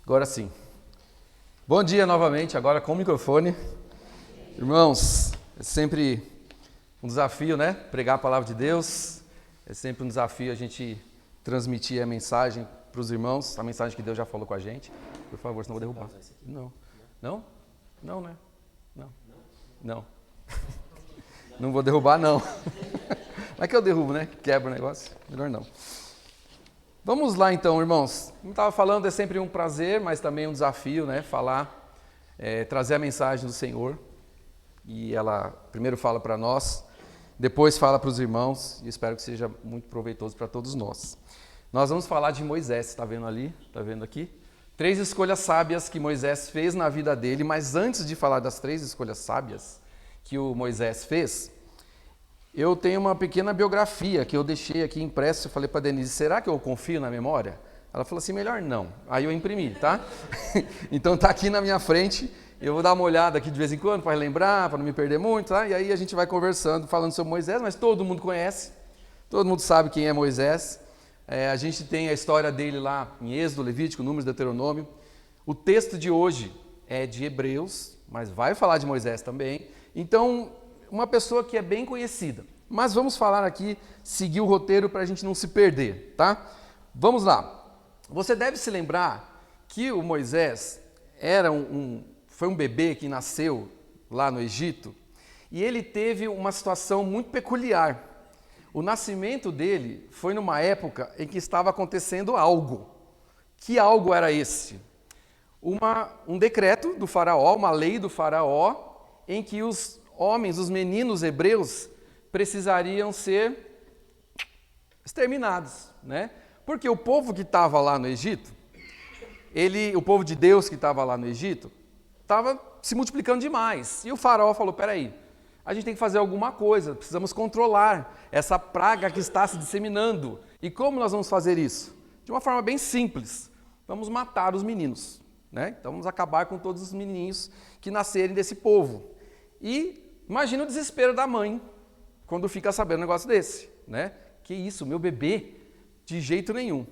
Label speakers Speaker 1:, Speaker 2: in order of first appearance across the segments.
Speaker 1: Agora sim. Bom dia novamente, agora com o microfone. Irmãos, é sempre um desafio, né? Pregar a palavra de Deus. É sempre um desafio a gente transmitir a mensagem para os irmãos, a mensagem que Deus já falou com a gente. Por favor, senão eu vou derrubar. Não. Não? Não, né? Não. Não. Não vou derrubar, não. Não é que eu derrubo, né? Quebra o negócio. Melhor não. Vamos lá então, irmãos. Como eu estava falando, é sempre um prazer, mas também um desafio, né? Falar, trazer a mensagem do Senhor. E ela primeiro fala para nós, depois fala para os irmãos, e espero que seja muito proveitoso para todos nós. Nós vamos falar de Moisés, está vendo ali? Está vendo aqui? 3 escolhas sábias que Moisés fez na vida dele, mas antes de falar das 3 escolhas sábias que o Moisés fez, eu tenho uma pequena biografia que eu deixei aqui impressa. Eu falei para a Denise, será que eu confio na memória? Ela falou assim, melhor não. Aí eu imprimi, tá? Então tá aqui na minha frente, eu vou dar uma olhada aqui de vez em quando para relembrar, para não me perder muito, tá? E aí a gente vai conversando, falando sobre Moisés, mas todo mundo conhece, todo mundo sabe quem é Moisés. A gente tem a história dele lá em Êxodo, Levítico, Números, Deuteronômio. O texto de hoje é de Hebreus, mas vai falar de Moisés também. Então, uma pessoa que é bem conhecida. Mas vamos falar aqui, seguir o roteiro para a gente não se perder, tá? Vamos lá. Você deve se lembrar que o Moisés foi um bebê que nasceu lá no Egito e ele teve uma situação muito peculiar. O nascimento dele foi numa época em que estava acontecendo algo. Que algo era esse? Um decreto do faraó, uma lei do faraó, em que os homens, os meninos hebreus, precisariam ser exterminados, né? Porque o povo que estava lá no Egito, o povo de Deus que estava lá no Egito, estava se multiplicando demais. E o faraó falou, peraí, a gente tem que fazer alguma coisa, precisamos controlar essa praga que está se disseminando. E como nós vamos fazer isso? De uma forma bem simples, vamos matar os meninos, né? Então vamos acabar com todos os menininhos que nascerem desse povo. E imagina o desespero da mãe quando fica sabendo um negócio desse, né? Que isso, meu bebê? De jeito nenhum.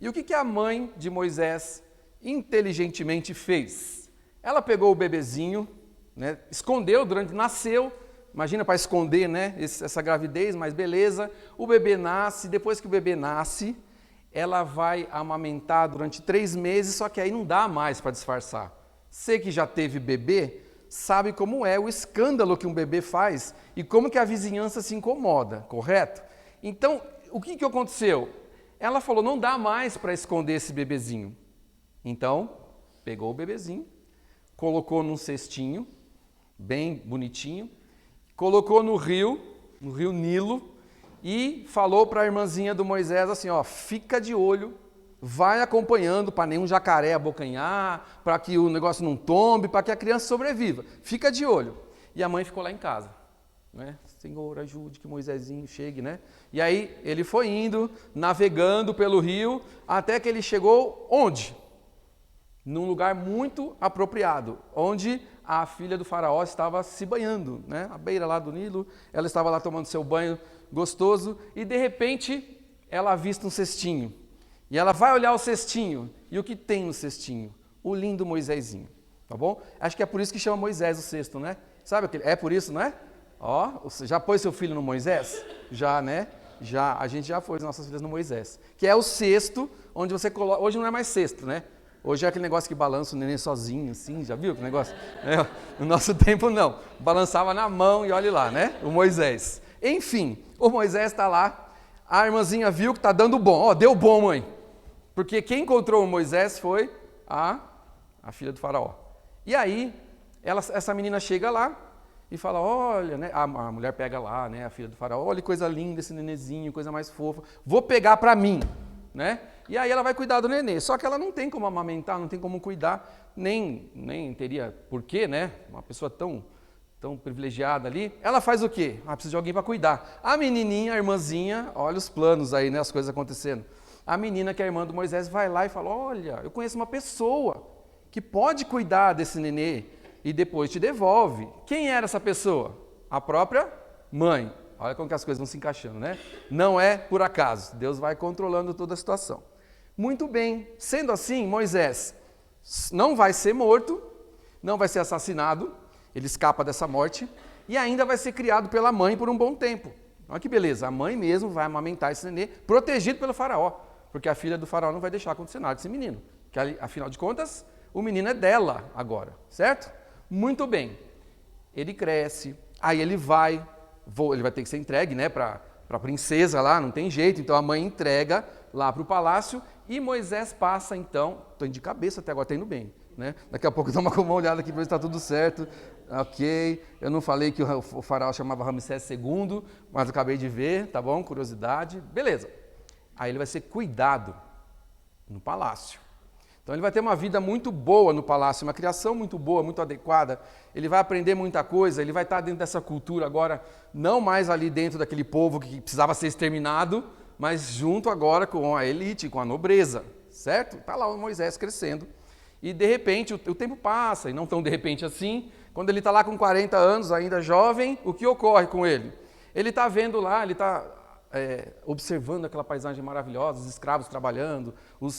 Speaker 1: E o que a mãe de Moisés inteligentemente fez? Ela pegou o bebezinho, né? Escondeu nasceu, imagina para esconder, né? Essa gravidez, mas beleza. O bebê nasce, depois que o bebê nasce, ela vai amamentar durante 3 meses, só que aí não dá mais para disfarçar. Você que já teve bebê, sabe como é o escândalo que um bebê faz e como que a vizinhança se incomoda, correto? Então, o que aconteceu? Ela falou, não dá mais para esconder esse bebezinho. Então, pegou o bebezinho, colocou num cestinho, bem bonitinho, colocou no rio Nilo, e falou para a irmãzinha do Moisés assim, ó, fica de olho, vai acompanhando para nenhum jacaré abocanhar, para que o negócio não tombe, para que a criança sobreviva. Fica de olho. E a mãe ficou lá em casa, né? Senhor, ajude que Moisésinho chegue, né? E aí ele foi indo, navegando pelo rio, até que ele chegou onde? Num lugar muito apropriado, onde a filha do faraó estava se banhando, né? À beira lá do Nilo, ela estava lá tomando seu banho gostoso, e de repente ela avista um cestinho. E ela vai olhar o cestinho, e o que tem no cestinho? O lindo Moisésinho, tá bom? Acho que é por isso que chama Moisés o cesto, né? Sabe aquele? É por isso, não é? Ó, você já pôs seu filho no Moisés? Já, né? Já, a gente já pôs nossas filhas no Moisés. Que é o cesto, onde você coloca... Hoje não é mais cesto, né? Hoje é aquele negócio que balança o neném sozinho, assim, já viu que negócio? No nosso tempo, não. Balançava na mão e olhe lá, né? O Moisés. Enfim, o Moisés está lá, a irmãzinha viu que está dando bom. Ó, deu bom, mãe. Porque quem encontrou o Moisés foi a filha do faraó. E aí, essa menina chega lá e fala, olha, né? A mulher pega lá, né? A filha do faraó, olha que coisa linda esse nenenzinho, coisa mais fofa. Vou pegar para mim, né? E aí ela vai cuidar do nenê. Só que ela não tem como amamentar, não tem como cuidar, nem teria porquê, né? Uma pessoa tão privilegiada ali. Ela faz o quê? Precisa de alguém para cuidar. A menininha, a irmãzinha, olha os planos aí, né? As coisas acontecendo. A menina, que é a irmã do Moisés, vai lá e fala, olha, eu conheço uma pessoa que pode cuidar desse nenê e depois te devolve. Quem era essa pessoa? A própria mãe. Olha como que as coisas vão se encaixando, né? Não é por acaso, Deus vai controlando toda a situação. Muito bem, sendo assim, Moisés não vai ser morto, não vai ser assassinado, ele escapa dessa morte, e ainda vai ser criado pela mãe por um bom tempo. Olha que beleza, a mãe mesmo vai amamentar esse nenê, protegido pelo faraó, porque a filha do faraó não vai deixar acontecer nada desse menino, que afinal de contas, o menino é dela agora, certo? Muito bem, ele cresce, aí ele vai ter que ser entregue, né, para a princesa lá, não tem jeito, então a mãe entrega lá para o palácio, e Moisés passa então, estou indo de cabeça até agora, está indo bem, né? Daqui a pouco dá uma olhada aqui para ver se está tudo certo. Ok, eu não falei que o faraó chamava Ramsés II, mas acabei de ver, tá bom? Curiosidade, beleza. Aí ele vai ser cuidado no palácio. Então ele vai ter uma vida muito boa no palácio, uma criação muito boa, muito adequada. Ele vai aprender muita coisa, ele vai estar dentro dessa cultura agora, não mais ali dentro daquele povo que precisava ser exterminado, mas junto agora com a elite, com a nobreza, certo? Está lá o Moisés crescendo. E de repente o tempo passa, e não tão de repente assim, quando ele está lá com 40 anos, ainda jovem, o que ocorre com ele? Ele está vendo lá, ele está observando aquela paisagem maravilhosa, os escravos trabalhando,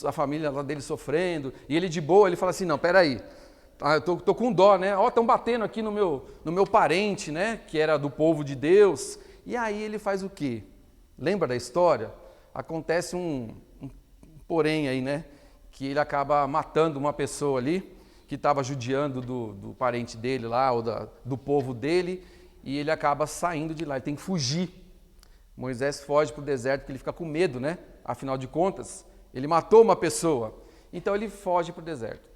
Speaker 1: a família lá dele sofrendo, e ele de boa, ele fala assim, não, peraí, eu tô com dó, né? Ó, estão batendo aqui no meu parente, né? Que era do povo de Deus. E aí ele faz o quê? Lembra da história? Acontece um porém aí, né? Que ele acaba matando uma pessoa ali, que estava judiando do parente dele lá, ou do povo dele, e ele acaba saindo de lá, ele tem que fugir. Moisés foge para o deserto porque ele fica com medo, né? Afinal de contas, ele matou uma pessoa. Então ele foge para o deserto,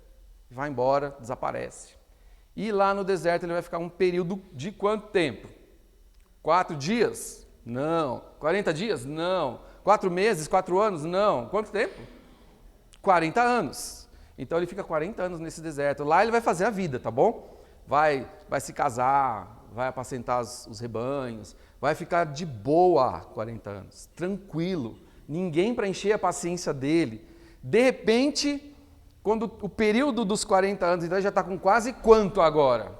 Speaker 1: vai embora, desaparece. E lá no deserto ele vai ficar um período de quanto tempo? 4 dias? Não. 40 dias? Não. 4 meses? 4 anos? Não. Quanto tempo? 40 anos. Então ele fica 40 anos nesse deserto. Lá ele vai fazer a vida, tá bom? Vai se casar, vai apacentar os rebanhos, vai ficar de boa 40 anos, tranquilo, ninguém para encher a paciência dele. De repente, quando o período dos 40 anos, então ele já está com quase quanto agora?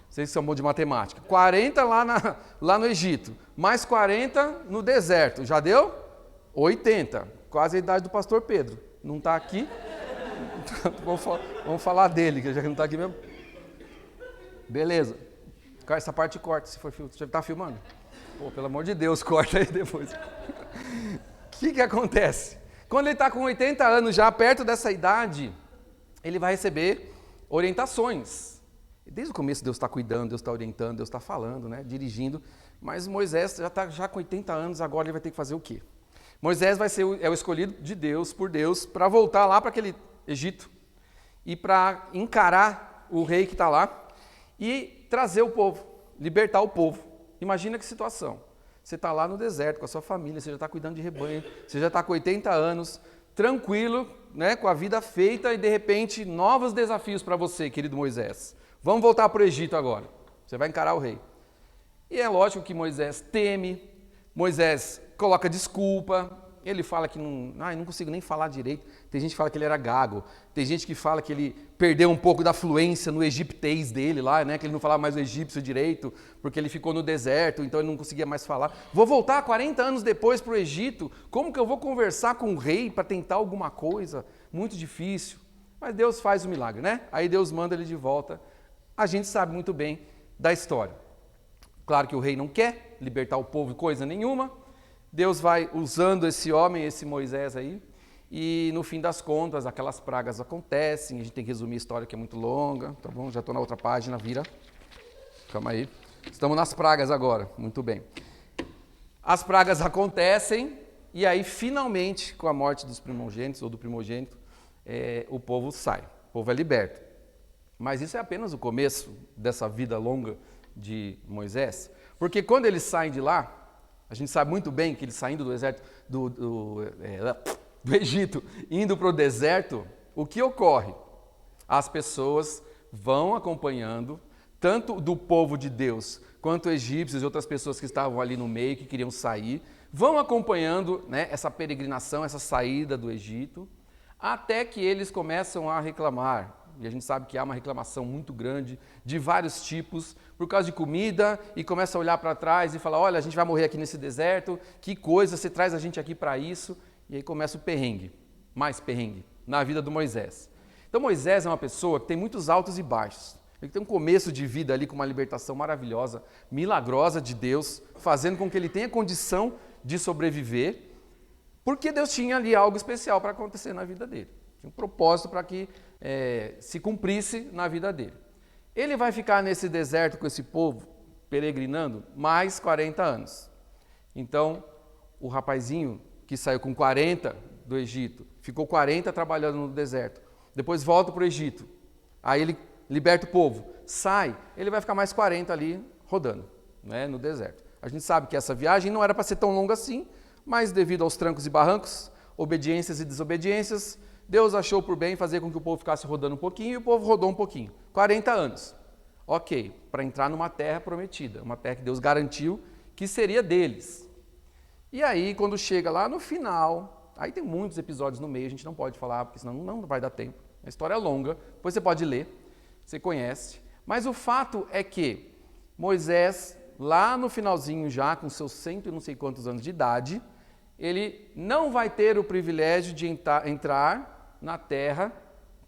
Speaker 1: Vocês são bons de matemática. 40 lá no Egito, mais 40 no deserto, já deu? 80, quase a idade do pastor Pedro. Não está aqui? Vamos falar dele, que já não está aqui mesmo. Beleza. Essa parte corta, se for filtro. Você está filmando? Pô, pelo amor de Deus, corta aí depois. O que acontece? Quando ele está com 80 anos, já perto dessa idade, ele vai receber orientações. Desde o começo Deus está cuidando, Deus está orientando, Deus está falando, né, dirigindo. Mas Moisés já está com 80 anos, agora ele vai ter que fazer o quê? Moisés é o escolhido de Deus, por Deus, para voltar lá para aquele Egito e para encarar o rei que está lá e trazer o povo, libertar o povo. Imagina que situação. Você está lá no deserto com a sua família, você já está cuidando de rebanho, você já está com 80 anos, tranquilo, né, com a vida feita e de repente novos desafios para você, querido Moisés. Vamos voltar para o Egito agora. Você vai encarar o rei. E é lógico que Moisés teme, Moisés coloca desculpa, ele fala que não consigo nem falar direito. Tem gente que fala que ele era gago, tem gente que fala que ele perdeu um pouco da fluência no egiptês dele lá, né? Que ele não falava mais o egípcio direito, porque ele ficou no deserto, então ele não conseguia mais falar. Vou voltar 40 anos depois para o Egito, como que eu vou conversar com o rei para tentar alguma coisa? Muito difícil. Mas Deus faz o milagre, né? Aí Deus manda ele de volta. A gente sabe muito bem da história. Claro que o rei não quer libertar o povo de coisa nenhuma. Deus vai usando esse homem, esse Moisés aí, e no fim das contas, aquelas pragas acontecem, a gente tem que resumir a história que é muito longa, tá bom? Já estou na outra página, vira. Calma aí. Estamos nas pragas agora, muito bem. As pragas acontecem, e aí finalmente, com a morte dos primogênitos, ou do primogênito, o povo sai, o povo é liberto. Mas isso é apenas o começo dessa vida longa de Moisés, porque quando eles saem de lá, a gente sabe muito bem que eles saindo do deserto, do Egito, indo para o deserto, o que ocorre? As pessoas vão acompanhando, tanto do povo de Deus, quanto egípcios e outras pessoas que estavam ali no meio, que queriam sair, vão acompanhando, né, essa peregrinação, essa saída do Egito, até que eles começam a reclamar. e a gente sabe que há uma reclamação muito grande de vários tipos, por causa de comida, e começa a olhar para trás e fala, olha, a gente vai morrer aqui nesse deserto, que coisa, você traz a gente aqui para isso, e aí começa o perrengue, mais perrengue, na vida do Moisés. Então Moisés é uma pessoa que tem muitos altos e baixos. Ele tem um começo de vida ali com uma libertação maravilhosa, milagrosa de Deus, fazendo com que ele tenha condição de sobreviver, porque Deus tinha ali algo especial para acontecer na vida dele. Tinha um propósito para que se cumprisse na vida dele. Ele vai ficar nesse deserto com esse povo, peregrinando, mais 40 anos. Então, o rapazinho que saiu com 40 do Egito, ficou 40 trabalhando no deserto, depois volta para o Egito, aí ele liberta o povo, sai, ele vai ficar mais 40 ali rodando, né, no deserto. A gente sabe que essa viagem não era para ser tão longa assim, mas devido aos trancos e barrancos, obediências e desobediências, Deus achou por bem fazer com que o povo ficasse rodando um pouquinho e o povo rodou um pouquinho. 40 anos. Ok, para entrar numa terra prometida, uma terra que Deus garantiu que seria deles. E aí, quando chega lá no final, aí tem muitos episódios no meio, a gente não pode falar, porque senão não vai dar tempo. A história é longa, depois você pode ler, você conhece. Mas o fato é que Moisés, lá no finalzinho já, com seus 100 e não sei quantos anos de idade, ele não vai ter o privilégio de entrar na terra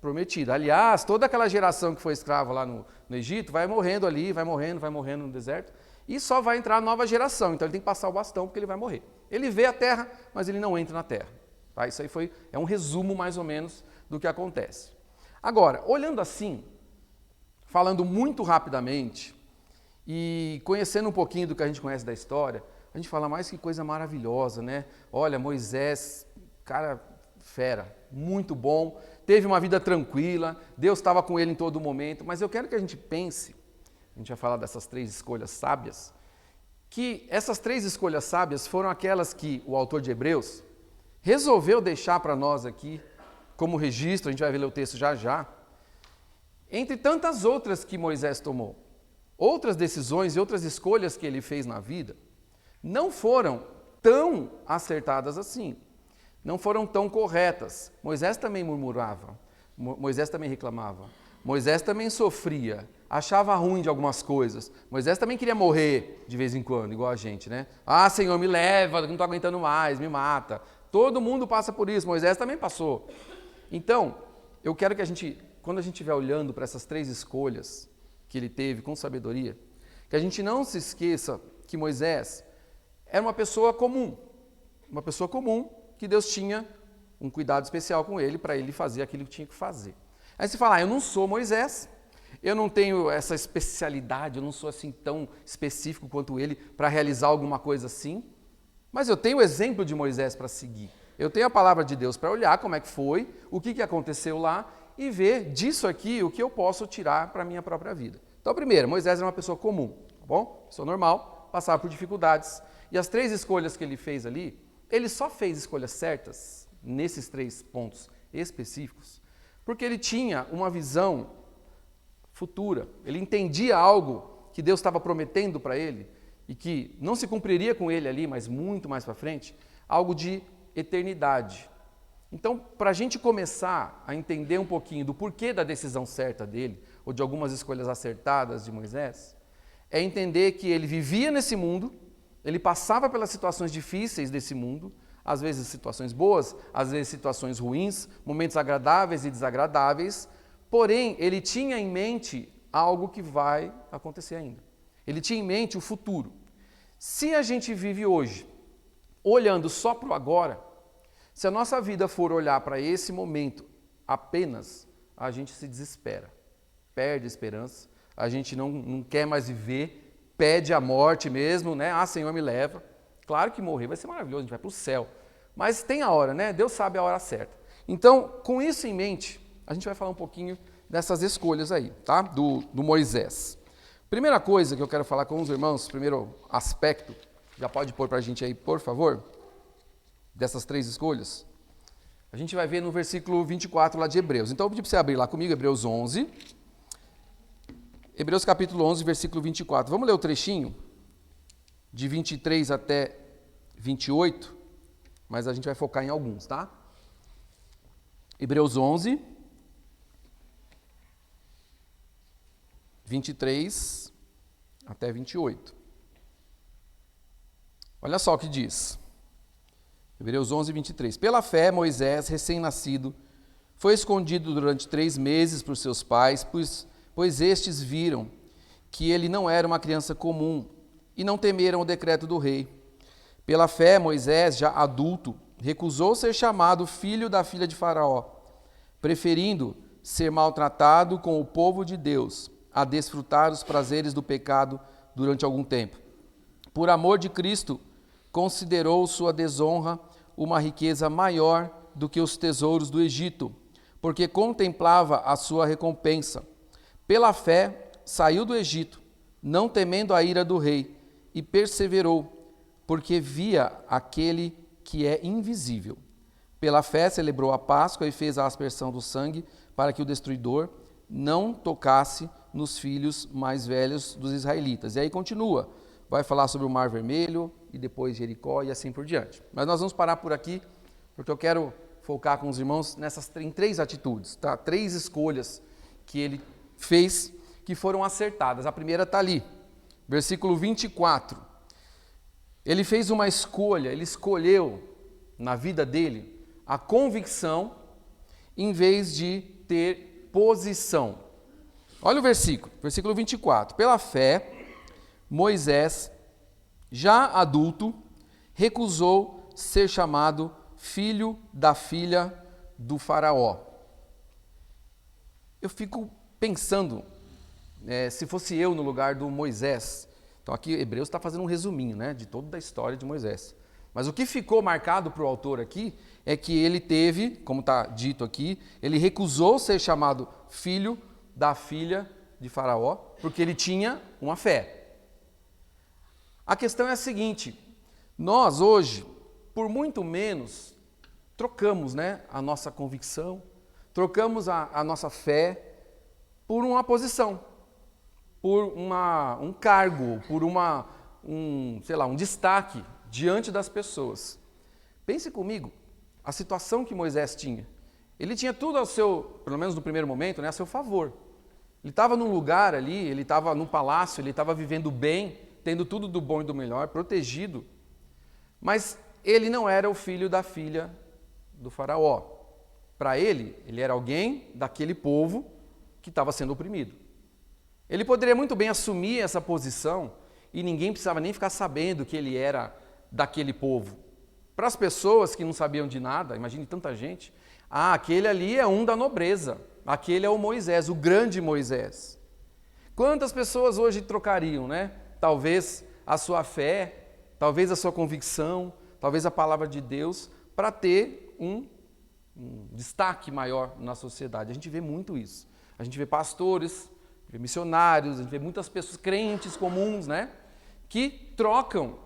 Speaker 1: prometida. Aliás, toda aquela geração que foi escrava lá no Egito vai morrendo ali, vai morrendo no deserto, e só vai entrar a nova geração. Então ele tem que passar o bastão porque ele vai morrer. Ele vê a terra, mas ele não entra na terra. Tá? Isso aí é um resumo mais ou menos do que acontece. Agora, olhando assim, falando muito rapidamente e conhecendo um pouquinho do que a gente conhece da história, a gente fala, mais que coisa maravilhosa, né? Olha, Moisés, cara fera, muito bom, teve uma vida tranquila, Deus estava com ele em todo momento, mas eu quero que a gente pense, a gente vai falar dessas 3 escolhas sábias, que essas 3 escolhas sábias foram aquelas que o autor de Hebreus resolveu deixar para nós aqui como registro, a gente vai ver o texto já já, entre tantas outras que Moisés tomou. Outras decisões e outras escolhas que ele fez na vida não foram tão acertadas assim, não foram tão corretas. Moisés também murmurava, Moisés também reclamava, Moisés também sofria, achava ruim de algumas coisas. Moisés também queria morrer de vez em quando, igual a gente, né? Ah, Senhor, me leva, não estou aguentando mais, me mata. Todo mundo passa por isso, Moisés também passou. Então, eu quero que a gente, quando a gente estiver olhando para essas 3 escolhas que ele teve com sabedoria, que a gente não se esqueça que Moisés era uma pessoa comum que Deus tinha um cuidado especial com ele para ele fazer aquilo que tinha que fazer. Aí você fala, eu não sou Moisés, eu não tenho essa especialidade, eu não sou assim tão específico quanto ele para realizar alguma coisa assim, mas eu tenho o exemplo de Moisés para seguir. Eu tenho a palavra de Deus para olhar como é que foi, o que aconteceu lá e ver disso aqui o que eu posso tirar para a minha própria vida. Então, primeiro, Moisés era uma pessoa comum, tá bom? Pessoa normal, passava por dificuldades. E as 3 escolhas que ele fez ali, ele só fez escolhas certas nesses 3 pontos específicos, porque ele tinha uma visão futura. Ele entendia algo que Deus estava prometendo para ele e que não se cumpriria com ele ali, mas muito mais para frente, algo de eternidade. Então, para a gente começar a entender um pouquinho do porquê da decisão certa dele, ou de algumas escolhas acertadas de Moisés, é entender que ele vivia nesse mundo, ele passava pelas situações difíceis desse mundo, às vezes situações boas, às vezes situações ruins, momentos agradáveis e desagradáveis, porém, ele tinha em mente algo que vai acontecer ainda. Ele tinha em mente o futuro. Se a gente vive hoje, olhando só para o agora, se a nossa vida for olhar para esse momento apenas, a gente se desespera, perde a esperança, a gente não quer mais viver, pede a morte mesmo, né? Ah, Senhor, me leva. Claro que morrer vai ser maravilhoso, a gente vai para o céu. Mas tem a hora, né? Deus sabe a hora certa. Então, com isso em mente, a gente vai falar um pouquinho dessas escolhas aí, tá? Do Moisés. Primeira coisa que eu quero falar com os irmãos, primeiro aspecto, já pode pôr para a gente aí, por favor, dessas 3 escolhas. A gente vai ver no versículo 24 lá de Hebreus. Então, eu vou pedir para você abrir lá comigo, Hebreus 11. Hebreus capítulo 11, versículo 24. Vamos ler o trechinho, de 23 até 28, mas a gente vai focar em alguns, tá? Hebreus 11, 23 até 28. Olha só o que diz. Hebreus 11, 23. Pela fé, Moisés, recém-nascido, foi escondido durante 3 meses por seus pais, pois estes viram que ele não era uma criança comum e não temeram o decreto do rei. Pela fé, Moisés, já adulto, recusou ser chamado filho da filha de Faraó, preferindo ser maltratado com o povo de Deus a desfrutar os prazeres do pecado durante algum tempo. Por amor de Cristo, considerou sua desonra uma riqueza maior do que os tesouros do Egito, porque contemplava a sua recompensa. Pela fé, saiu do Egito, não temendo a ira do rei, e perseverou, porque via aquele que é invisível. Pela fé, celebrou a Páscoa e fez a aspersão do sangue, para que o destruidor não tocasse nos filhos mais velhos dos israelitas. E aí continua, vai falar sobre o Mar Vermelho, e depois Jericó, e assim por diante. Mas nós vamos parar por aqui, porque eu quero focar com os irmãos em 3 atitudes, tá? 3 escolhas que ele fez, que foram acertadas. A primeira está ali, versículo 24. Ele fez uma escolha, ele escolheu na vida dele a convicção em vez de ter posição. Olha o versículo 24. Pela fé, Moisés, já adulto, recusou ser chamado filho da filha do Faraó. Eu fico pensando, se fosse eu no lugar do Moisés. Então aqui Hebreus está fazendo um resuminho, né, de toda a história de Moisés. Mas o que ficou marcado para o autor aqui é que ele teve, como está dito aqui, ele recusou ser chamado filho da filha de Faraó, porque ele tinha uma fé. A questão é a seguinte, nós hoje, por muito menos, trocamos, né, a nossa convicção, trocamos a nossa fé por uma posição, por um cargo, por um destaque diante das pessoas. Pense comigo, a situação que Moisés tinha. Ele tinha tudo ao seu, pelo menos no primeiro momento, né, a seu favor. Ele estava num lugar ali, ele estava num palácio, ele estava vivendo bem, tendo tudo do bom e do melhor, protegido. Mas ele não era o filho da filha do Faraó. Para ele era alguém daquele povo que estava sendo oprimido. Ele poderia muito bem assumir essa posição e ninguém precisava nem ficar sabendo que ele era daquele povo. Para as pessoas que não sabiam de nada, imagine tanta gente, aquele ali é um da nobreza, aquele é o Moisés, o grande Moisés. Quantas pessoas hoje trocariam, né? Talvez a sua fé, talvez a sua convicção, talvez a palavra de Deus, para ter um destaque maior na sociedade. A gente vê muito isso. A gente vê pastores, vê missionários, a gente vê muitas pessoas, crentes comuns, né? Que trocam,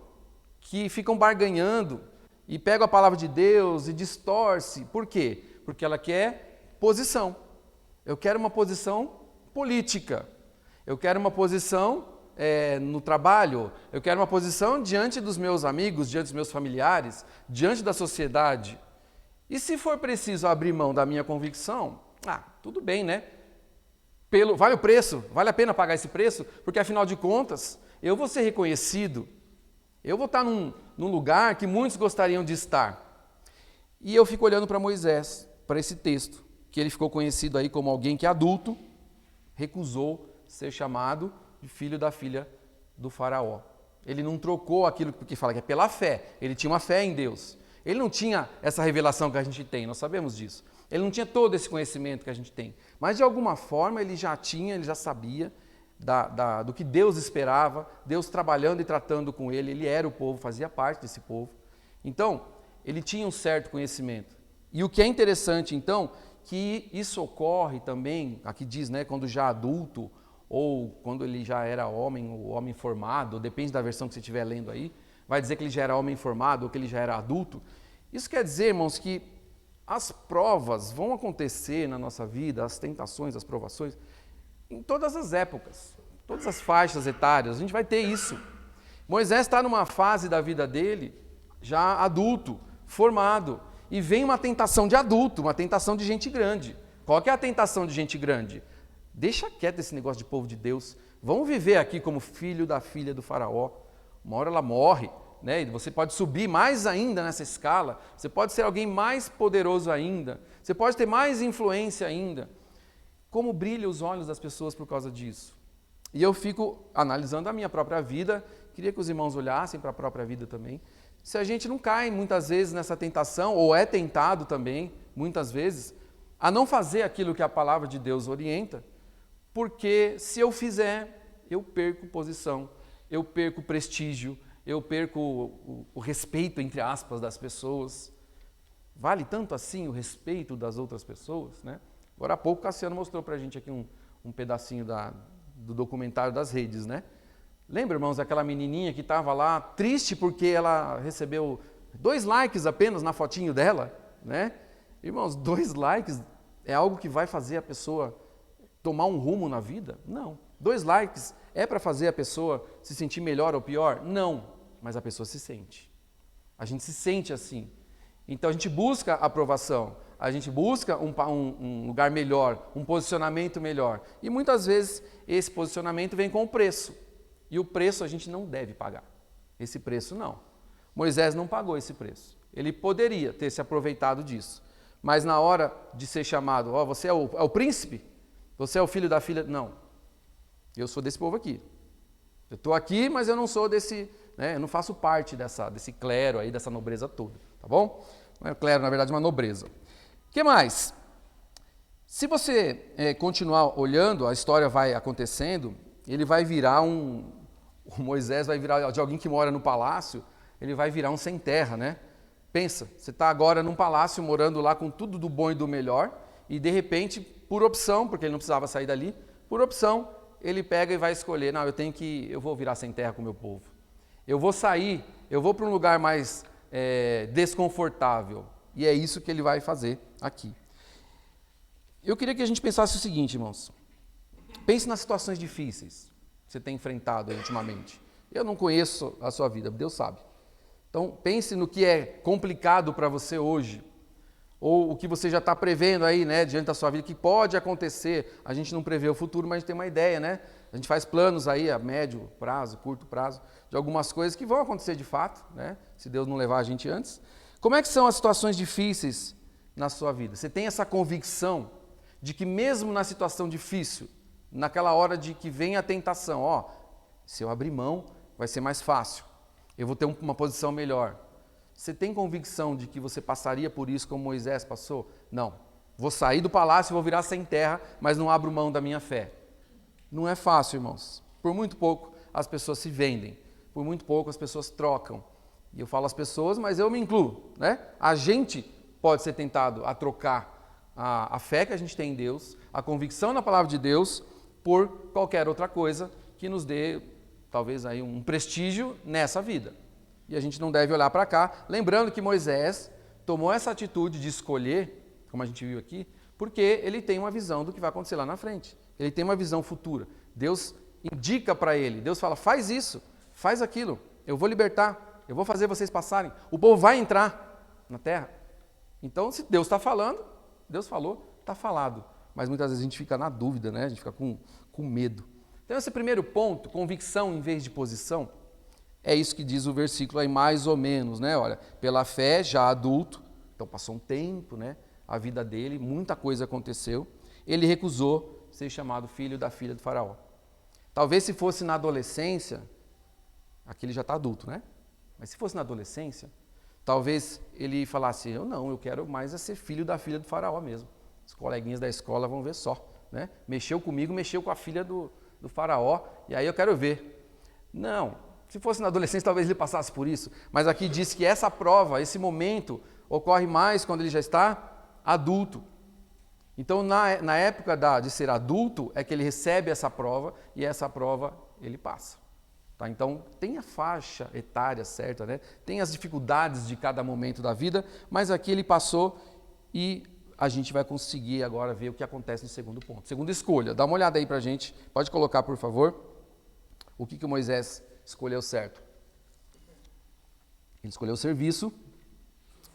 Speaker 1: que ficam barganhando e pegam a palavra de Deus e distorce. Por quê? Porque ela quer posição. Eu quero uma posição política. Eu quero uma posição no trabalho. Eu quero uma posição diante dos meus amigos, diante dos meus familiares, diante da sociedade. E se for preciso abrir mão da minha convicção, tudo bem, né? Vale o preço, vale a pena pagar esse preço, porque afinal de contas, eu vou ser reconhecido, eu vou estar num lugar que muitos gostariam de estar. E eu fico olhando para Moisés, para esse texto, que ele ficou conhecido aí como alguém que adulto, recusou ser chamado de filho da filha do Faraó. Ele não trocou aquilo, porque fala que é pela fé, ele tinha uma fé em Deus. Ele não tinha essa revelação que a gente tem, nós sabemos disso. Ele não tinha todo esse conhecimento que a gente tem. Mas de alguma forma ele já sabia do que Deus esperava, Deus trabalhando e tratando com ele, ele era o povo, fazia parte desse povo. Então, ele tinha um certo conhecimento. E o que é interessante, então, que isso ocorre também, aqui diz, né, quando já adulto, ou quando ele já era homem, ou homem formado, depende da versão que você estiver lendo aí, vai dizer que ele já era homem formado, ou que ele já era adulto. Isso quer dizer, irmãos, que as provas vão acontecer na nossa vida, as tentações, as provações, em todas as épocas, todas as faixas etárias, a gente vai ter isso. Moisés está numa fase da vida dele, já adulto, formado, e vem uma tentação de adulto, uma tentação de gente grande. Qual que é a tentação de gente grande? Deixa quieto esse negócio de povo de Deus. Vamos viver aqui como filho da filha do faraó. Uma hora ela morre, né? E você pode subir mais ainda nessa escala. Você pode ser alguém mais poderoso ainda. Você pode ter mais influência ainda. Como brilham os olhos das pessoas por causa disso? E eu fico analisando a minha própria vida. Queria que os irmãos olhassem para a própria vida também. Se a gente não cai muitas vezes nessa tentação, ou é tentado também, muitas vezes, a não fazer aquilo que a palavra de Deus orienta, porque se eu fizer, eu perco posição, eu perco prestígio, eu perco o respeito, entre aspas, das pessoas. Vale tanto assim o respeito das outras pessoas, né? Agora há pouco o Cassiano mostrou para a gente aqui um pedacinho do documentário das redes, né? Lembra, irmãos, aquela menininha que estava lá triste porque ela recebeu 2 likes apenas na fotinho dela, né? Irmãos, 2 likes é algo que vai fazer a pessoa tomar um rumo na vida? Não. 2 likes é para fazer a pessoa se sentir melhor ou pior? Não. Mas a pessoa se sente. A gente se sente assim. Então a gente busca aprovação, a gente busca um lugar melhor, um posicionamento melhor. E muitas vezes esse posicionamento vem com o preço. E o preço a gente não deve pagar. Esse preço não. Moisés não pagou esse preço. Ele poderia ter se aproveitado disso. Mas na hora de ser chamado, você é o príncipe? Você é o filho da filha? Não. Eu sou desse povo aqui. Eu estou aqui, mas eu não sou desse, né, eu não faço parte desse clero aí, dessa nobreza toda. Tá bom? Não é clero, na verdade, uma nobreza. O que mais? Se você continuar olhando, a história vai acontecendo, ele vai virar o Moisés vai virar de alguém que mora no palácio, ele vai virar um sem terra, né? Pensa, você está agora num palácio, morando lá com tudo do bom e do melhor, e de repente, por opção, porque ele não precisava sair dali, por opção, ele pega e vai escolher, não, eu vou virar sem terra com o meu povo. Eu vou sair, eu vou para um lugar mais desconfortável. E é isso que ele vai fazer aqui. Eu queria que a gente pensasse o seguinte, irmãos. Pense nas situações difíceis que você tem enfrentado ultimamente. Eu não conheço a sua vida, Deus sabe. Então, pense no que é complicado para você hoje, ou o que você já está prevendo aí, né, diante da sua vida, que pode acontecer. A gente não prevê o futuro, mas a gente tem uma ideia, né? A gente faz planos aí a médio prazo, curto prazo, de algumas coisas que vão acontecer de fato, né? Se Deus não levar a gente antes. Como é que são as situações difíceis na sua vida? Você tem essa convicção de que mesmo na situação difícil, naquela hora de que vem a tentação, se eu abrir mão, vai ser mais fácil. Eu vou ter uma posição melhor. Você tem convicção de que você passaria por isso como Moisés passou? Não. Vou sair do palácio e vou virar sem terra, mas não abro mão da minha fé. Não é fácil, irmãos. Por muito pouco as pessoas se vendem. Por muito pouco as pessoas trocam. E eu falo as pessoas, mas eu me incluo, né? A gente pode ser tentado a trocar a fé que a gente tem em Deus, a convicção na palavra de Deus, por qualquer outra coisa que nos dê, talvez, aí um prestígio nessa vida. E a gente não deve olhar para cá, lembrando que Moisés tomou essa atitude de escolher, como a gente viu aqui, porque ele tem uma visão do que vai acontecer lá na frente. Ele tem uma visão futura. Deus indica para ele, Deus fala, faz isso, faz aquilo, eu vou libertar, eu vou fazer vocês passarem, o povo vai entrar na terra. Então, se Deus está falando, Deus falou, está falado. Mas muitas vezes a gente fica na dúvida, né? A gente fica com medo. Então, esse primeiro ponto, convicção em vez de posição, é isso que diz o versículo aí, mais ou menos, né? Olha, pela fé, já adulto, então passou um tempo, né? A vida dele, muita coisa aconteceu. Ele recusou ser chamado filho da filha do faraó. Talvez se fosse na adolescência, aqui ele já está adulto, né? Mas se fosse na adolescência, talvez ele falasse, eu quero mais ser filho da filha do faraó mesmo. Os coleguinhas da escola vão ver só, né? Mexeu comigo, mexeu com a filha do faraó, e aí eu quero ver. Não, se fosse na adolescência, talvez ele passasse por isso, mas aqui diz que essa prova, esse momento, ocorre mais quando ele já está adulto. Então, na época de ser adulto, é que ele recebe essa prova, e essa prova ele passa. Tá? Então, tem a faixa etária certa, né? Tem as dificuldades de cada momento da vida, mas aqui ele passou e a gente vai conseguir agora ver o que acontece no segundo ponto. Segunda escolha, dá uma olhada aí para a gente, pode colocar, por favor, o que Moisés escolheu certo. Ele escolheu o serviço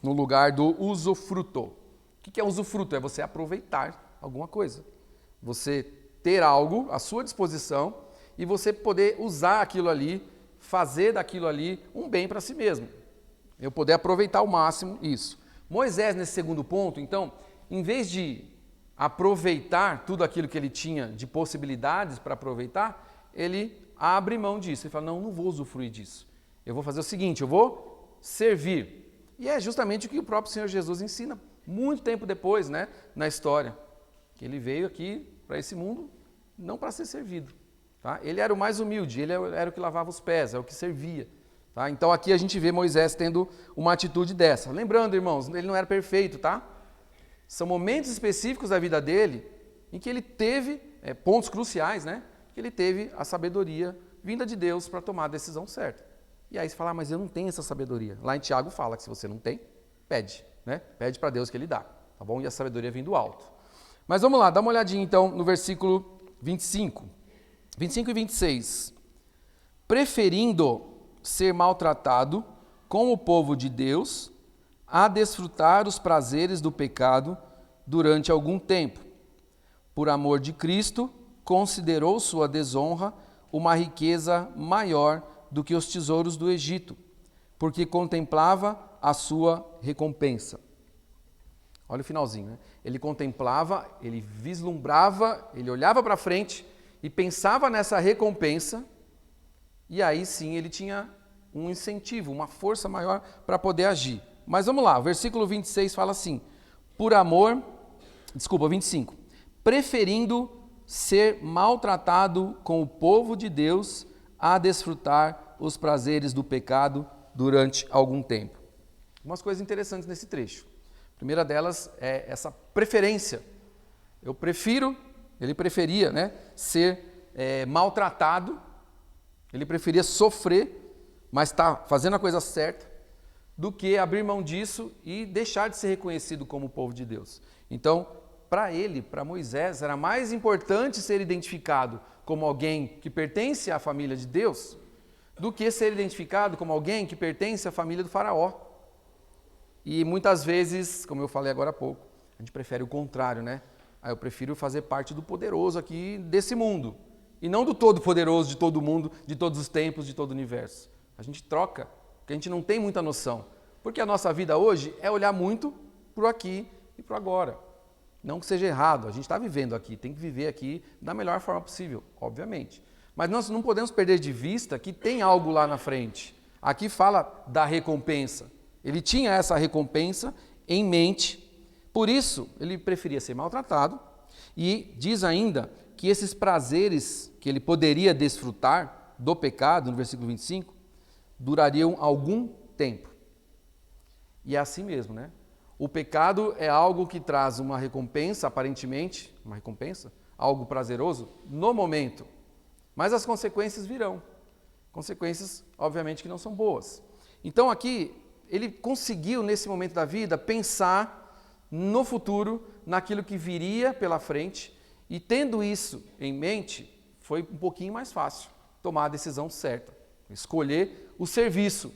Speaker 1: no lugar do usufruto. O que é usufruto? É você aproveitar alguma coisa. Você ter algo à sua disposição e você poder usar aquilo ali, fazer daquilo ali um bem para si mesmo. Eu poder aproveitar ao máximo isso. Moisés, nesse segundo ponto, então, em vez de aproveitar tudo aquilo que ele tinha de possibilidades para aproveitar, ele abre mão disso. Ele fala, não vou usufruir disso. Eu vou fazer o seguinte, eu vou servir. E é justamente o que o próprio Senhor Jesus ensina muito tempo depois, né, na história. Que ele veio aqui para esse mundo não para ser servido. Tá? Ele era o mais humilde, ele era o que lavava os pés, é o que servia. Tá? Então aqui a gente vê Moisés tendo uma atitude dessa. Lembrando, irmãos, ele não era perfeito, tá? São momentos específicos da vida dele em que ele teve pontos cruciais, né? Que ele teve a sabedoria vinda de Deus para tomar a decisão certa. E aí você fala, mas eu não tenho essa sabedoria. Lá em Tiago fala que se você não tem, pede, né? Pede para Deus que ele dá, tá bom? E a sabedoria vem do alto. Mas vamos lá, dá uma olhadinha então no versículo 25 e 26. Preferindo ser maltratado com o povo de Deus a desfrutar os prazeres do pecado durante algum tempo. Por amor de Cristo, considerou sua desonra uma riqueza maior do que os tesouros do Egito, porque contemplava a sua recompensa. Olha o finalzinho, né? Ele contemplava, ele vislumbrava, ele olhava para frente e pensava nessa recompensa, e aí sim ele tinha um incentivo, uma força maior para poder agir. Mas vamos lá, o versículo 26 fala assim, 25, preferindo ser maltratado com o povo de Deus a desfrutar os prazeres do pecado durante algum tempo. Umas coisas interessantes nesse trecho. A primeira delas é essa preferência. Ele preferia, né, ser maltratado, ele preferia sofrer, mas está fazendo a coisa certa, do que abrir mão disso e deixar de ser reconhecido como povo de Deus. Então, para ele, para Moisés, era mais importante ser identificado como alguém que pertence à família de Deus, do que ser identificado como alguém que pertence à família do faraó. E muitas vezes, como eu falei agora há pouco, a gente prefere o contrário, né? Eu prefiro fazer parte do poderoso aqui desse mundo, e não do todo-poderoso de todo mundo, de todos os tempos, de todo o universo. A gente troca, porque a gente não tem muita noção. Porque a nossa vida hoje é olhar muito para o aqui e para o agora. Não que seja errado, a gente está vivendo aqui, tem que viver aqui da melhor forma possível, obviamente. Mas nós não podemos perder de vista que tem algo lá na frente. Aqui fala da recompensa. Ele tinha essa recompensa em mente, por isso ele preferia ser maltratado e diz ainda que esses prazeres que ele poderia desfrutar do pecado, no versículo 25, durariam algum tempo. E é assim mesmo, né? O pecado é algo que traz uma recompensa, aparentemente, uma recompensa, algo prazeroso, no momento. Mas as consequências virão. Consequências, obviamente, que não são boas. Então aqui, ele conseguiu, nesse momento da vida, pensar no futuro, naquilo que viria pela frente, e tendo isso em mente, foi um pouquinho mais fácil tomar a decisão certa, escolher o serviço,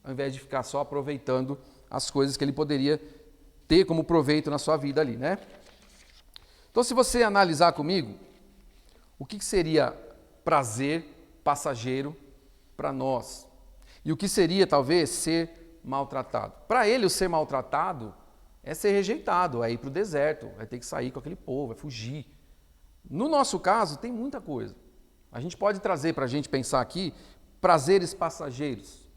Speaker 1: ao invés de ficar só aproveitando as coisas que ele poderia ter como proveito na sua vida ali, né? Então, se você analisar comigo, o que seria prazer passageiro para nós? E o que seria, talvez, ser maltratado? Para ele, o ser maltratado é ser rejeitado, é ir para o deserto, vai ter que sair com aquele povo, é fugir. No nosso caso, tem muita coisa. A gente pode trazer para a gente pensar aqui prazeres passageiros.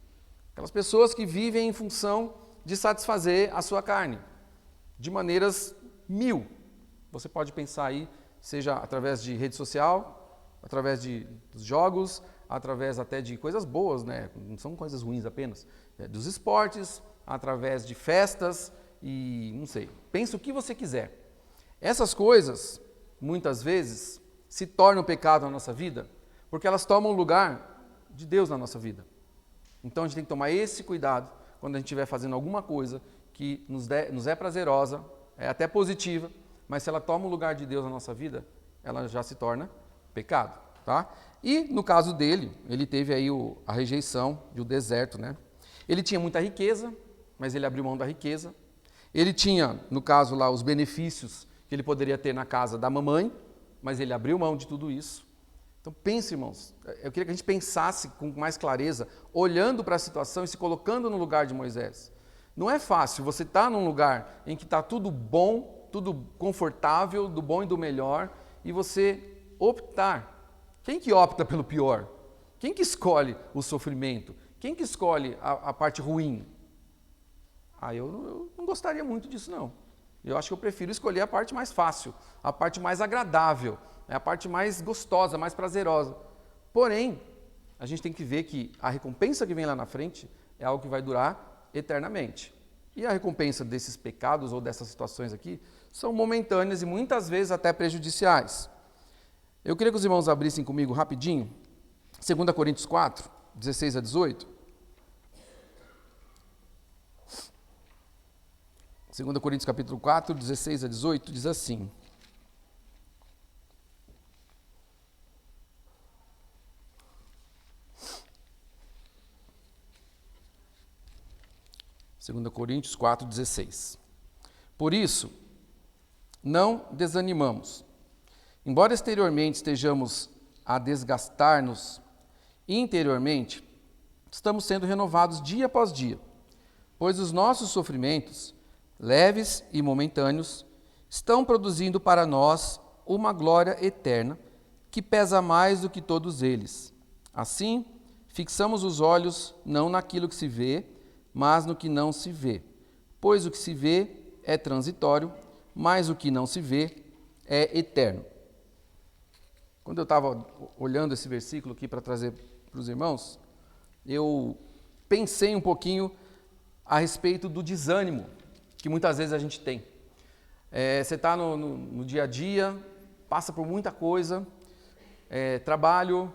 Speaker 1: Aquelas pessoas que vivem em função de satisfazer a sua carne, de maneiras mil. Você pode pensar aí, seja através de rede social, através dos jogos, através até de coisas boas, né? Não são coisas ruins apenas, dos esportes, através de festas e não sei. Pensa o que você quiser. Essas coisas, muitas vezes, se tornam pecado na nossa vida, porque elas tomam o lugar de Deus na nossa vida. Então a gente tem que tomar esse cuidado quando a gente estiver fazendo alguma coisa que nos é prazerosa, é até positiva, mas se ela toma o lugar de Deus na nossa vida, ela já se torna pecado, tá? E no caso dele, ele teve aí a rejeição e o deserto, né? Ele tinha muita riqueza, mas ele abriu mão da riqueza. Ele tinha, no caso lá, os benefícios que ele poderia ter na casa da mamãe, mas ele abriu mão de tudo isso. Então pense, irmãos, eu queria que a gente pensasse com mais clareza, olhando para a situação e se colocando no lugar de Moisés. Não é fácil você estar num lugar em que está tudo bom, tudo confortável, do bom e do melhor, e você optar. Quem que opta pelo pior? Quem que escolhe o sofrimento? Quem que escolhe a parte ruim? Eu não gostaria muito disso, não. Eu acho que eu prefiro escolher a parte mais fácil, a parte mais agradável, a parte mais gostosa, mais prazerosa. Porém, a gente tem que ver que a recompensa que vem lá na frente é algo que vai durar eternamente. E a recompensa desses pecados ou dessas situações aqui são momentâneas e muitas vezes até prejudiciais. Eu queria que os irmãos abrissem comigo rapidinho, 2 Coríntios 4, 16 a 18. 2 Coríntios capítulo 4, 16 a 18, diz assim. Segunda Coríntios 4, 16. Por isso, não desanimamos. Embora exteriormente estejamos a desgastar-nos, interiormente estamos sendo renovados dia após dia, pois os nossos sofrimentos, leves e momentâneos, estão produzindo para nós uma glória eterna que pesa mais do que todos eles. Assim, fixamos os olhos não naquilo que se vê, mas no que não se vê. Pois o que se vê é transitório, mas o que não se vê é eterno. Quando eu estava olhando esse versículo aqui para trazer para os irmãos, eu pensei um pouquinho a respeito do desânimo que muitas vezes a gente tem. Você está no dia a dia, passa por muita coisa, trabalho,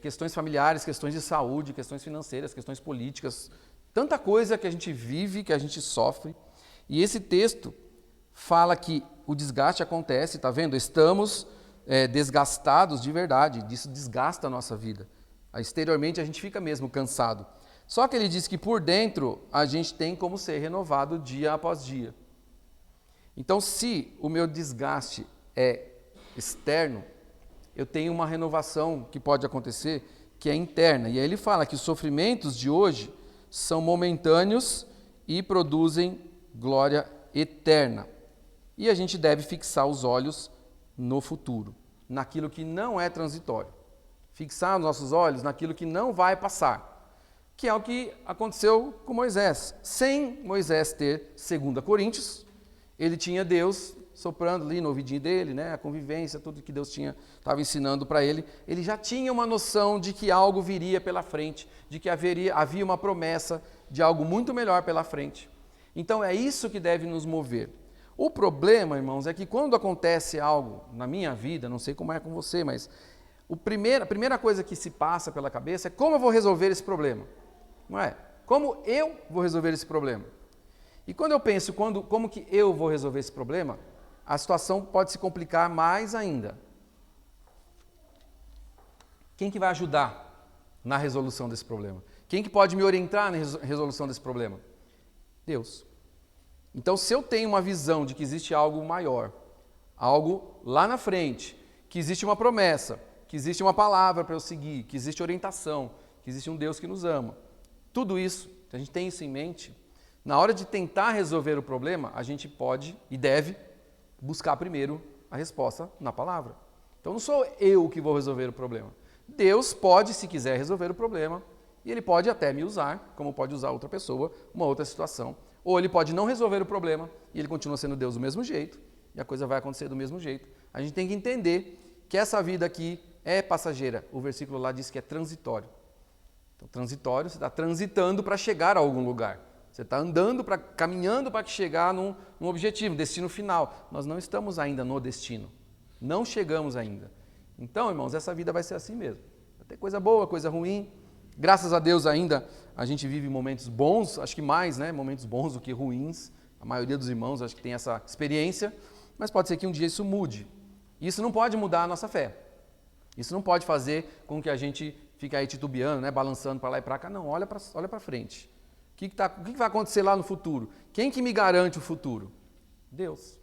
Speaker 1: questões familiares, questões de saúde, questões financeiras, questões políticas, tanta coisa que a gente vive, que a gente sofre. E esse texto fala que o desgaste acontece, está vendo? Estamos desgastados de verdade, isso desgasta a nossa vida. Exteriormente a gente fica mesmo cansado. Só que ele diz que por dentro a gente tem como ser renovado dia após dia. Então, se o meu desgaste é externo, eu tenho uma renovação que pode acontecer, que é interna. E aí ele fala que os sofrimentos de hoje são momentâneos e produzem glória eterna. E a gente deve fixar os olhos no futuro, naquilo que não é transitório. Fixar os nossos olhos naquilo que não vai passar, que é o que aconteceu com Moisés. Sem Moisés ter 2 Coríntios, ele tinha Deus soprando ali no ouvidinho dele, a convivência, tudo que Deus estava ensinando para ele. Ele já tinha uma noção de que algo viria pela frente, de que havia uma promessa de algo muito melhor pela frente. Então é isso que deve nos mover. O problema, irmãos, é que quando acontece algo na minha vida, não sei como é com você, mas a primeira coisa que se passa pela cabeça é como eu vou resolver esse problema. Não é? Como eu vou resolver esse problema? E quando eu penso como que eu vou resolver esse problema, a situação pode se complicar mais ainda. Quem que vai ajudar na resolução desse problema? Quem que pode me orientar na resolução desse problema? Deus. Então, se eu tenho uma visão de que existe algo maior, algo lá na frente, que existe uma promessa, que existe uma palavra para eu seguir, que existe orientação, que existe um Deus que nos ama, tudo isso, se a gente tem isso em mente, na hora de tentar resolver o problema, a gente pode e deve buscar primeiro a resposta na palavra. Então não sou eu que vou resolver o problema. Deus pode, se quiser, resolver o problema, e Ele pode até me usar, como pode usar outra pessoa, uma outra situação. Ou Ele pode não resolver o problema, e Ele continua sendo Deus do mesmo jeito, e a coisa vai acontecer do mesmo jeito. A gente tem que entender que essa vida aqui é passageira. O versículo lá diz que é transitório. Então, transitório, você está transitando para chegar a algum lugar. Você está caminhando para chegar num objetivo, destino final. Nós não estamos ainda no destino. Não chegamos ainda. Então, irmãos, essa vida vai ser assim mesmo. Vai ter coisa boa, coisa ruim. Graças a Deus ainda a gente vive momentos bons, acho que mais, momentos bons do que ruins. A maioria dos irmãos acho que tem essa experiência. Mas pode ser que um dia isso mude. Isso não pode mudar a nossa fé. Isso não pode fazer com que a gente fique aí titubeando, balançando para lá e para cá. Não, olha para frente. O que vai acontecer lá no futuro? Quem que me garante o futuro? Deus.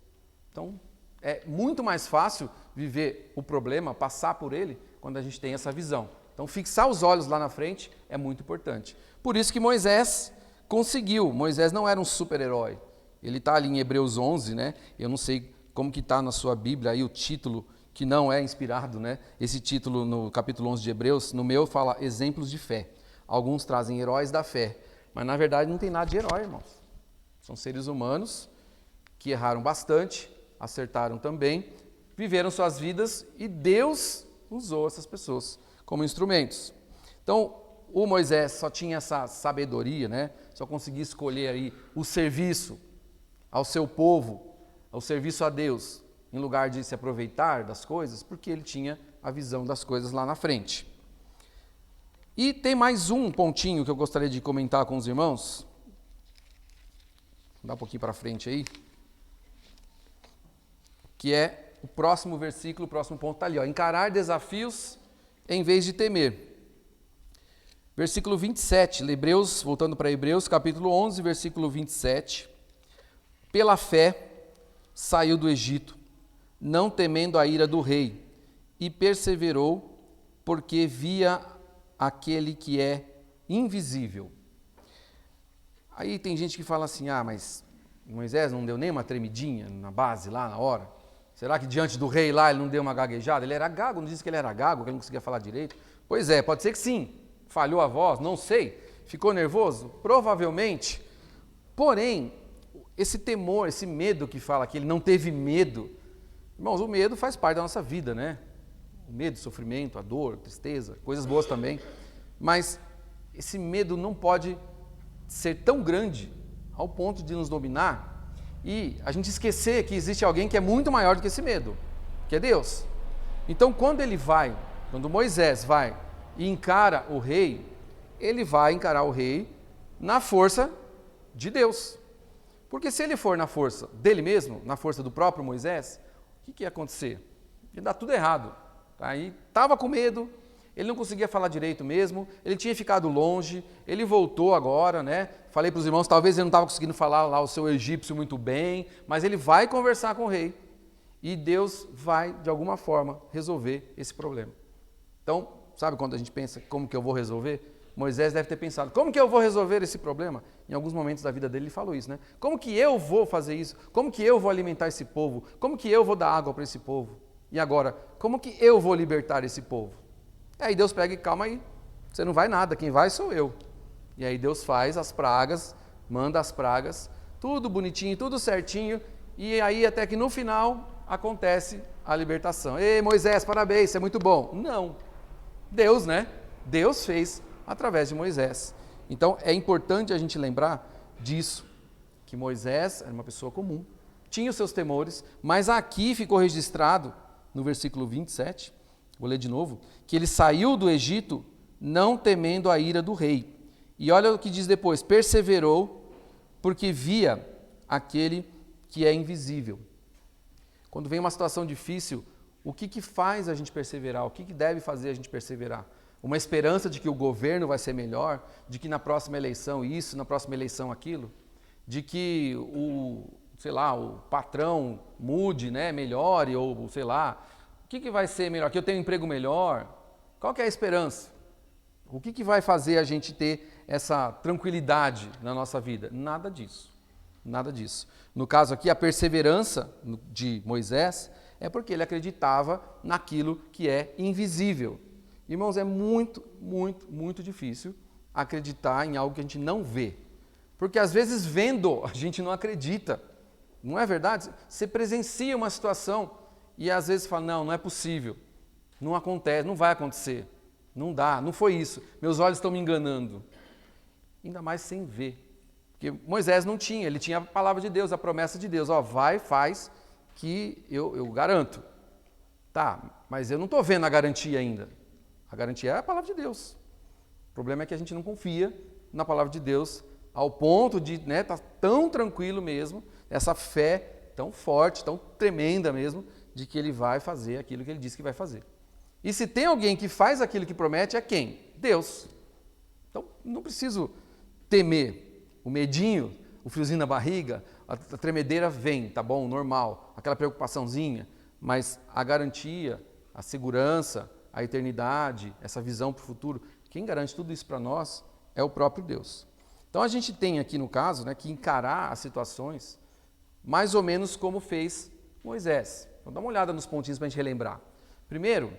Speaker 1: Então, É muito mais fácil viver o problema, passar por ele, quando a gente tem essa visão. Então, fixar os olhos lá na frente é muito importante. Por isso que Moisés conseguiu. Moisés não era um super-herói. Ele está ali em Hebreus 11, né? Eu não sei como que está na sua Bíblia aí o título, que não é inspirado, né? Esse título no capítulo 11 de Hebreus, no meu fala exemplos de fé. Alguns trazem heróis da fé, mas na verdade não tem nada de herói, irmãos. São seres humanos que erraram bastante, acertaram também, viveram suas vidas e Deus usou essas pessoas como instrumentos. Então, o Moisés só tinha essa sabedoria, né? Só conseguia escolher aí o serviço ao seu povo, ao serviço a Deus, em lugar de se aproveitar das coisas, porque ele tinha a visão das coisas lá na frente. E tem mais um pontinho que eu gostaria de comentar com os irmãos. Dá um pouquinho para frente aí. Que é o próximo versículo, o próximo ponto está ali, ó. Encarar desafios em vez de temer. Versículo 27, Hebreus, voltando para Hebreus, capítulo 11, versículo 27. Pela fé saiu do Egito, não temendo a ira do rei, e perseverou, porque via aquele que é invisível. Aí tem gente que fala assim, mas Moisés não deu nem uma tremidinha na base lá na hora? Será que diante do rei lá ele não deu uma gaguejada? Ele era gago, não disse que ele era gago, que ele não conseguia falar direito? Pois é, pode ser que sim. Falhou a voz, não sei. Ficou nervoso? Provavelmente. Porém, esse temor, esse medo que fala que ele não teve medo, irmãos, o medo faz parte da nossa vida, né? O medo, o sofrimento, a dor, a tristeza, coisas boas também. Mas esse medo não pode ser tão grande ao ponto de nos dominar e a gente esquecer que existe alguém que é muito maior do que esse medo, que é Deus. Então, quando Moisés vai e encara o rei, ele vai encarar o rei na força de Deus. Porque se ele for na força dele mesmo, na força do próprio Moisés, o que ia acontecer? Ia dar tudo errado. Aí estava com medo, ele não conseguia falar direito mesmo, ele tinha ficado longe, ele voltou agora, né? Falei para os irmãos, talvez ele não estava conseguindo falar lá o seu egípcio muito bem, mas ele vai conversar com o rei e Deus vai, de alguma forma, resolver esse problema. Então, sabe quando a gente pensa, como que eu vou resolver? Moisés deve ter pensado, como que eu vou resolver esse problema? Em alguns momentos da vida dele ele falou isso, né? Como que eu vou fazer isso? Como que eu vou alimentar esse povo? Como que eu vou dar água para esse povo? E agora, como que eu vou libertar esse povo? Aí Deus pega e calma aí, você não vai nada, quem vai sou eu. E aí Deus faz as pragas, manda as pragas, tudo bonitinho, tudo certinho, e aí até que no final acontece a libertação. Ei, Moisés, parabéns, isso é muito bom. Não, Deus, né? Deus fez através de Moisés. Então é importante a gente lembrar disso, que Moisés era uma pessoa comum, tinha os seus temores, mas aqui ficou registrado, no versículo 27, vou ler de novo, que ele saiu do Egito não temendo a ira do rei. E olha o que diz depois, perseverou porque via aquele que é invisível. Quando vem uma situação difícil, o que faz a gente perseverar? O que deve fazer a gente perseverar? Uma esperança de que o governo vai ser melhor, de que na próxima eleição isso, na próxima eleição aquilo, de que o patrão mude, né, melhore, ou sei lá, o que vai ser melhor? Que eu tenho um emprego melhor? Qual que é a esperança? O que vai fazer a gente ter essa tranquilidade na nossa vida? Nada disso, nada disso. No caso aqui, a perseverança de Moisés é porque ele acreditava naquilo que é invisível. Irmãos, é muito, muito, muito difícil acreditar em algo que a gente não vê. Porque às vezes vendo, a gente não acredita. Não é verdade? Você presencia uma situação e às vezes fala, não é possível. Não acontece, não vai acontecer. Não dá, não foi isso. Meus olhos estão me enganando. Ainda mais sem ver. Porque Moisés não tinha, ele tinha a palavra de Deus, a promessa de Deus. Vai, faz, que eu garanto. Tá, mas eu não estou vendo a garantia ainda. A garantia é a palavra de Deus. O problema é que a gente não confia na palavra de Deus ao ponto de estar tão tranquilo mesmo, essa fé tão forte, tão tremenda mesmo, de que ele vai fazer aquilo que ele disse que vai fazer. E se tem alguém que faz aquilo que promete, é quem? Deus. Então, não preciso temer. O medinho, o friozinho na barriga, a tremedeira vem, tá bom, normal, aquela preocupaçãozinha, mas a garantia, a segurança, a eternidade, essa visão para o futuro, quem garante tudo isso para nós é o próprio Deus. Então a gente tem aqui no caso, né, que encarar as situações mais ou menos como fez Moisés. Então dá uma olhada nos pontinhos para a gente relembrar. Primeiro,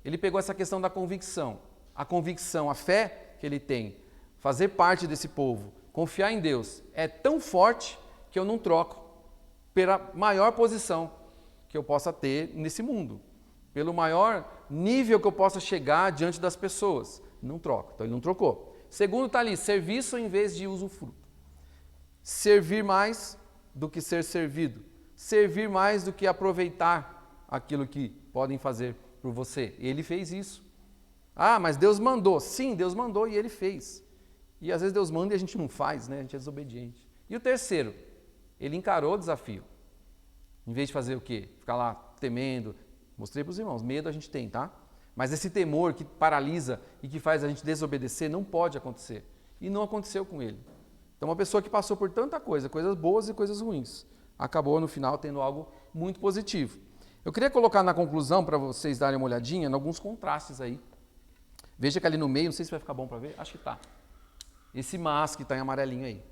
Speaker 1: ele pegou essa questão da convicção. A convicção, a fé que ele tem, fazer parte desse povo, confiar em Deus, é tão forte que eu não troco pela maior posição que eu possa ter nesse mundo, pelo maior nível que eu possa chegar diante das pessoas. Não troco. Então ele não trocou. Segundo está ali, serviço em vez de usufruto. Servir mais do que ser servido. Servir mais do que aproveitar aquilo que podem fazer por você. Ele fez isso. Ah, mas Deus mandou. Sim, Deus mandou e ele fez. E às vezes Deus manda e a gente não faz, né? A gente é desobediente. E o terceiro, ele encarou o desafio. Em vez de fazer o quê? Ficar lá temendo. Mostrei para os irmãos, medo a gente tem, tá? Mas esse temor que paralisa e que faz a gente desobedecer não pode acontecer. E não aconteceu com ele. Então uma pessoa que passou por tanta coisa, coisas boas e coisas ruins, acabou no final tendo algo muito positivo. Eu queria colocar na conclusão, para vocês darem uma olhadinha, em alguns contrastes aí. Veja que ali no meio, não sei se vai ficar bom para ver, acho que tá. Esse mas que está em amarelinho aí.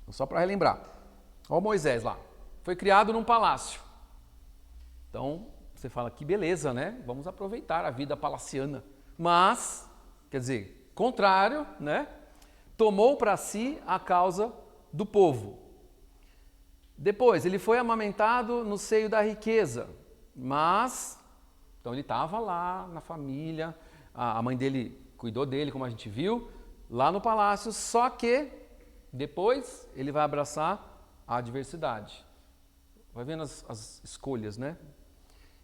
Speaker 1: Só para relembrar. Olha o Moisés lá. Foi criado num palácio. Então, você fala, que beleza, né? Vamos aproveitar a vida palaciana. Mas, quer dizer, contrário, né? Tomou para si a causa do povo. Depois, ele foi amamentado no seio da riqueza. Mas, então ele estava lá na família, a mãe dele cuidou dele, como a gente viu, lá no palácio, só que depois ele vai abraçar a adversidade. Vai vendo as escolhas, né?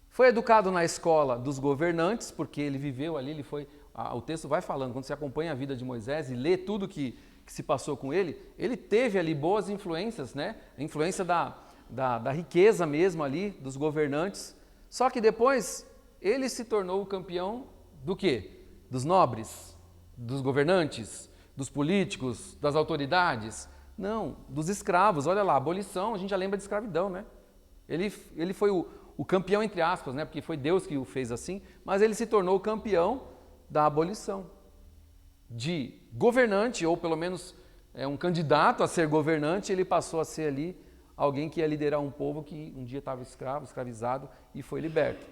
Speaker 1: Foi educado na escola dos governantes, porque ele viveu ali, o texto vai falando, quando você acompanha a vida de Moisés e lê tudo que se passou com ele teve ali boas influências, né? A influência da riqueza mesmo ali, dos governantes. Só que depois ele se tornou o campeão do quê? Dos nobres, dos governantes, dos políticos, das autoridades? Não, dos escravos. Olha lá, abolição, a gente já lembra de escravidão, né? Ele foi o campeão, entre aspas, né? Porque foi Deus que o fez assim, mas ele se tornou o campeão da abolição. De governante, ou pelo menos um candidato a ser governante, ele passou a ser ali alguém que ia liderar um povo que um dia estava escravizado e foi liberto.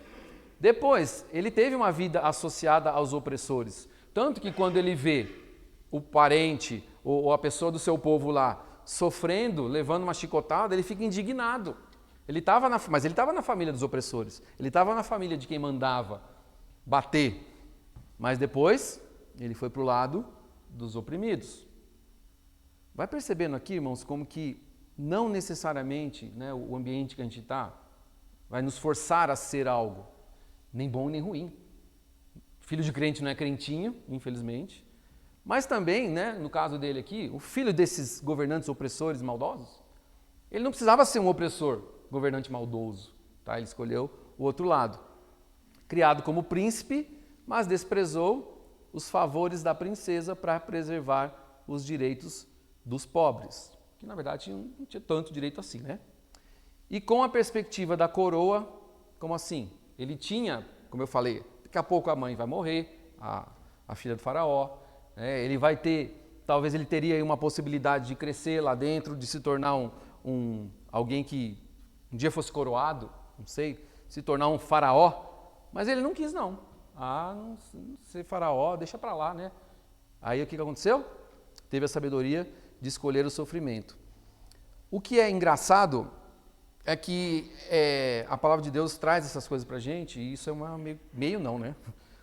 Speaker 1: Depois, ele teve uma vida associada aos opressores, tanto que quando ele vê o parente ou a pessoa do seu povo lá sofrendo, levando uma chicotada, ele fica indignado. Mas ele estava na família dos opressores, ele estava na família de quem mandava bater, mas depois ele foi para o lado dos oprimidos. Vai percebendo aqui, irmãos, como que não necessariamente, né, o ambiente que a gente está vai nos forçar a ser algo, nem bom nem ruim. Filho de crente não é crentinho, infelizmente, mas também, né, no caso dele aqui, o filho desses governantes opressores maldosos, ele não precisava ser um opressor, governante maldoso, tá? Ele escolheu o outro lado. Criado como príncipe, mas desprezou os favores da princesa para preservar os direitos dos pobres, que na verdade não tinha tanto direito assim, né? E com a perspectiva da coroa, como assim? Ele tinha, como eu falei, daqui a pouco a mãe vai morrer, a filha do faraó, ele vai ter, talvez ele teria aí uma possibilidade de crescer lá dentro, de se tornar alguém que um dia fosse coroado, não sei, se tornar um faraó, mas ele não quis não. Não ser faraó, deixa pra lá, né? Aí o que aconteceu? Teve a sabedoria de escolher o sofrimento. O que é engraçado é que a palavra de Deus traz essas coisas pra gente, e isso é uma meio não, né?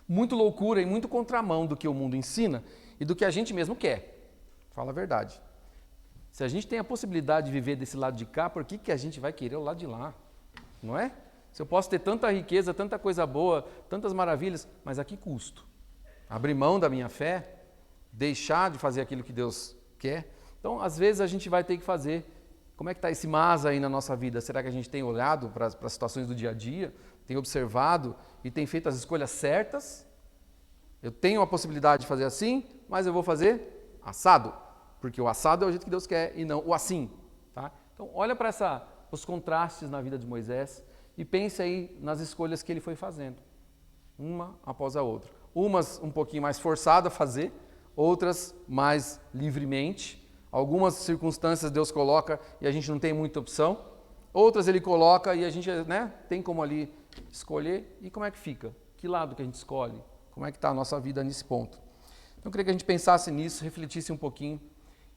Speaker 1: Muito loucura e muito contramão do que o mundo ensina e do que a gente mesmo quer. Fala a verdade. Se a gente tem a possibilidade de viver desse lado de cá, por que a gente vai querer o lado de lá? Não é? Se eu posso ter tanta riqueza, tanta coisa boa, tantas maravilhas, mas a que custo? Abrir mão da minha fé? Deixar de fazer aquilo que Deus quer? Então, às vezes a gente vai ter que fazer. Como é que está esse mas aí na nossa vida? Será que a gente tem olhado para as situações do dia a dia? Tem observado e tem feito as escolhas certas? Eu tenho a possibilidade de fazer assim, mas eu vou fazer assado. porque o assado é o jeito que Deus quer e não o assim. Tá? Então, olha para os contrastes na vida de Moisés e pense aí nas escolhas que ele foi fazendo, uma após a outra. Umas um pouquinho mais forçada a fazer, outras mais livremente. Algumas circunstâncias Deus coloca e a gente não tem muita opção. Outras Ele coloca e a gente tem como ali escolher. E como é que fica? Que lado que a gente escolhe? Como é que está a nossa vida nesse ponto? Então eu queria que a gente pensasse nisso, refletisse um pouquinho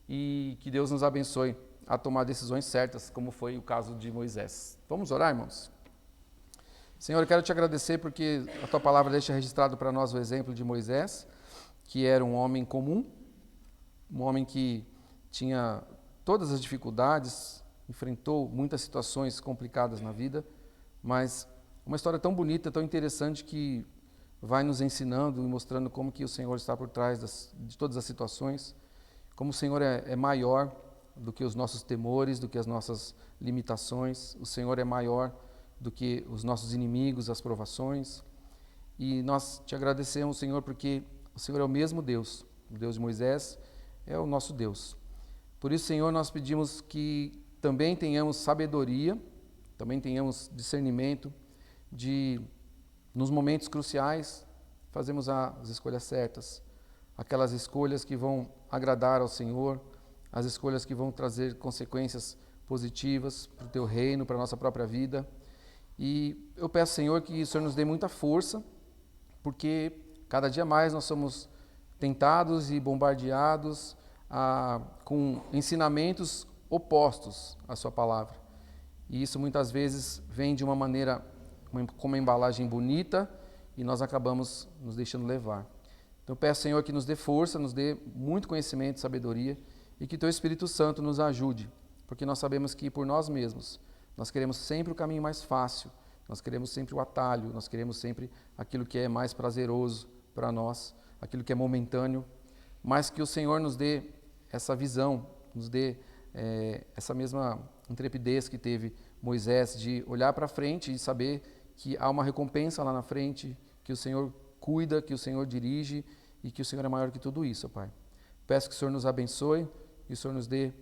Speaker 1: e que Deus nos abençoe a tomar decisões certas, como foi o caso de Moisés. Vamos orar, irmãos? Senhor, eu quero te agradecer porque a tua palavra deixa registrado para nós o exemplo de Moisés, que era um homem comum, um homem que tinha todas as dificuldades, enfrentou muitas situações complicadas na vida, mas uma história tão bonita, tão interessante que vai nos ensinando e mostrando como que o Senhor está por trás de todas as situações, como o Senhor é maior do que os nossos temores, do que as nossas limitações, o Senhor é maior do que os nossos inimigos, as provações, e nós te agradecemos, Senhor, porque o Senhor é o mesmo Deus, o Deus de Moisés é o nosso Deus. Por isso, Senhor, nós pedimos que também tenhamos sabedoria, também tenhamos discernimento de, nos momentos cruciais, fazermos as escolhas certas, aquelas escolhas que vão agradar ao Senhor, as escolhas que vão trazer consequências positivas para o Teu reino, para a nossa própria vida. E eu peço, Senhor, que o Senhor nos dê muita força, porque cada dia mais nós somos tentados e bombardeados com ensinamentos opostos à Sua palavra. E isso muitas vezes vem de uma maneira, com uma embalagem bonita, e nós acabamos nos deixando levar. Então eu peço, Senhor, que nos dê força, nos dê muito conhecimento, sabedoria, e que Teu Espírito Santo nos ajude, porque nós sabemos que por nós mesmos, nós queremos sempre o caminho mais fácil, nós queremos sempre o atalho, nós queremos sempre aquilo que é mais prazeroso para nós, aquilo que é momentâneo, mas que o Senhor nos dê essa visão, nos dê essa mesma intrepidez que teve Moisés de olhar para frente e saber que há uma recompensa lá na frente, que o Senhor cuida, que o Senhor dirige e que o Senhor é maior que tudo isso, Pai. Peço que o Senhor nos abençoe, que o Senhor nos dê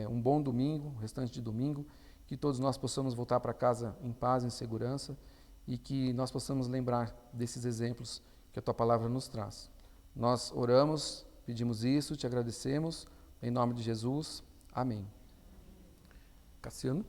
Speaker 1: um bom domingo, o restante de domingo, que todos nós possamos voltar para casa em paz, em segurança e que nós possamos lembrar desses exemplos que a Tua palavra nos traz. Nós oramos, pedimos isso, te agradecemos, em nome de Jesus. Amém. Cassiano?